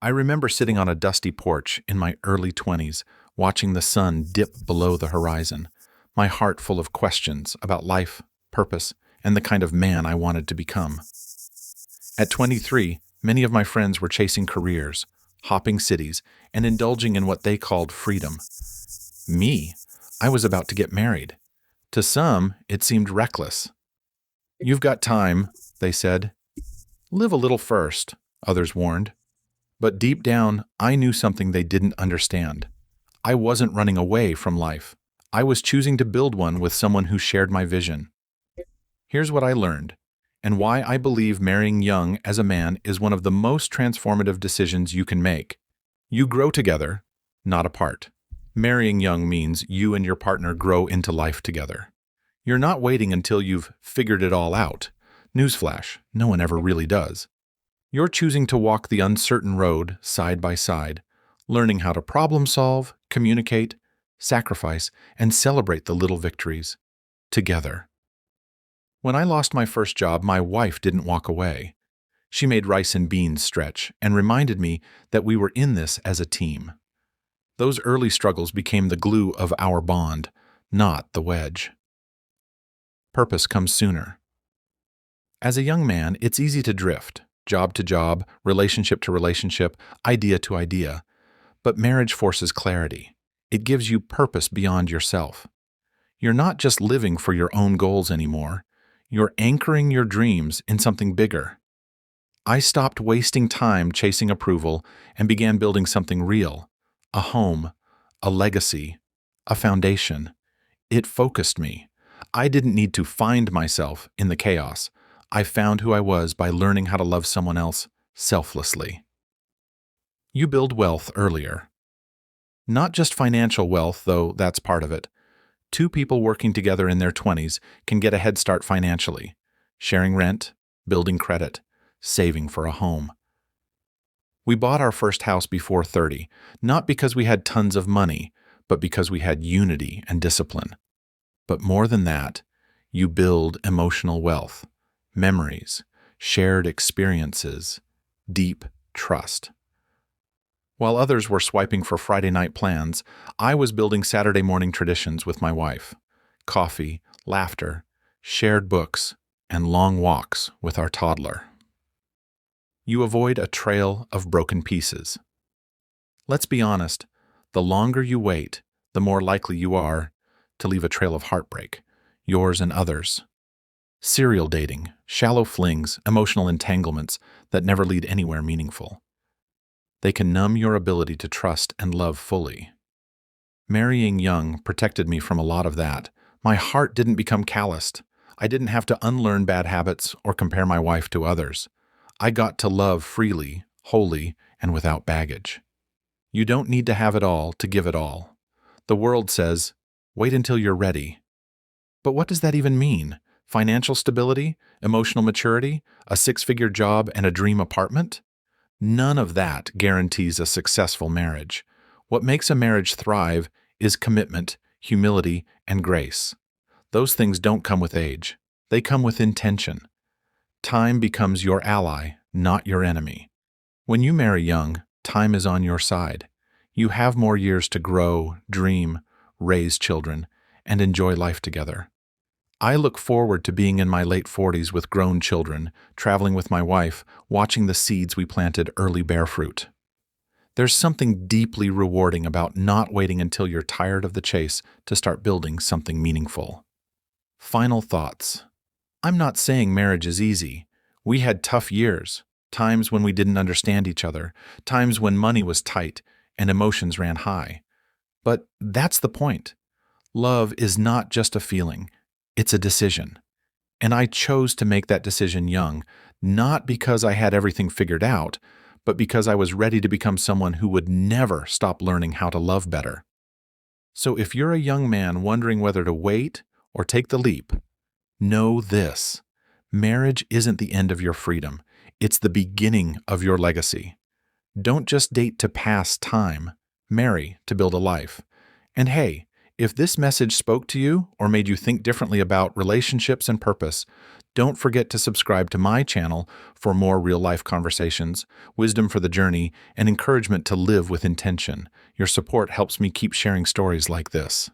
I remember sitting on a dusty porch in my early 20s, watching the sun dip below the horizon, my heart full of questions about life, purpose, and the kind of man I wanted to become. At 23, many of my friends were chasing careers, hopping cities, and indulging in what they called freedom. Me, I was about to get married. To some, it seemed reckless. "You've got time," they said. "Live a little first," others warned. But deep down, I knew something they didn't understand. I wasn't running away from life. I was choosing to build one with someone who shared my vision. Here's what I learned, and why I believe marrying young as a man is one of the most transformative decisions you can make. You grow together, not apart. Marrying young means you and your partner grow into life together. You're not waiting until you've figured it all out. Newsflash, no one ever really does. You're choosing to walk the uncertain road side by side, learning how to problem solve, communicate, sacrifice, and celebrate the little victories together. When I lost my first job, my wife didn't walk away. She made rice and beans stretch and reminded me that we were in this as a team. Those early struggles became the glue of our bond, not the wedge. Purpose comes sooner. As a young man, it's easy to drift, job to job, relationship to relationship, idea to idea. But marriage forces clarity. It gives you purpose beyond yourself. You're not just living for your own goals anymore. You're anchoring your dreams in something bigger. I stopped wasting time chasing approval and began building something real. A home, a legacy, a foundation. It focused me. I didn't need to find myself in the chaos. I found who I was by learning how to love someone else selflessly. You build wealth earlier. Not just financial wealth, though that's part of it. Two people working together in their 20s can get a head start financially, sharing rent, building credit, saving for a home. We bought our first house before 30, not because we had tons of money, but because we had unity and discipline. But more than that, you build emotional wealth, memories, shared experiences, deep trust. While others were swiping for Friday night plans, I was building Saturday morning traditions with my wife. Coffee, laughter, shared books, and long walks with our toddler. You avoid a trail of broken pieces. Let's be honest, the longer you wait, the more likely you are to leave a trail of heartbreak, yours and others. Serial dating, shallow flings, emotional entanglements that never lead anywhere meaningful. They can numb your ability to trust and love fully. Marrying young protected me from a lot of that. My heart didn't become calloused. I didn't have to unlearn bad habits or compare my wife to others. I got to love freely, wholly, and without baggage. You don't need to have it all to give it all. The world says, wait until you're ready. But what does that even mean? Financial stability, emotional maturity, a six-figure job, and a dream apartment? None of that guarantees a successful marriage. What makes a marriage thrive is commitment, humility, and grace. Those things don't come with age. They come with intention. Time becomes your ally, not your enemy. When you marry young, time is on your side. You have more years to grow, dream, raise children, and enjoy life together. I look forward to being in my late 40s with grown children, traveling with my wife, watching the seeds we planted early bear fruit. There's something deeply rewarding about not waiting until you're tired of the chase to start building something meaningful. Final thoughts. I'm not saying marriage is easy. We had tough years, times when we didn't understand each other, times when money was tight and emotions ran high. But that's the point. Love is not just a feeling. It's a decision. And I chose to make that decision young, not because I had everything figured out, but because I was ready to become someone who would never stop learning how to love better. So if you're a young man wondering whether to wait or take the leap, know this: marriage isn't the end of your freedom. It's the beginning of your legacy. Don't just date to pass time. Marry to build a life. And hey, If this message spoke to you or made you think differently about relationships and purpose, don't forget to subscribe to my channel for more real-life conversations, wisdom for the journey, and encouragement to live with intention. Your support helps me keep sharing stories like this.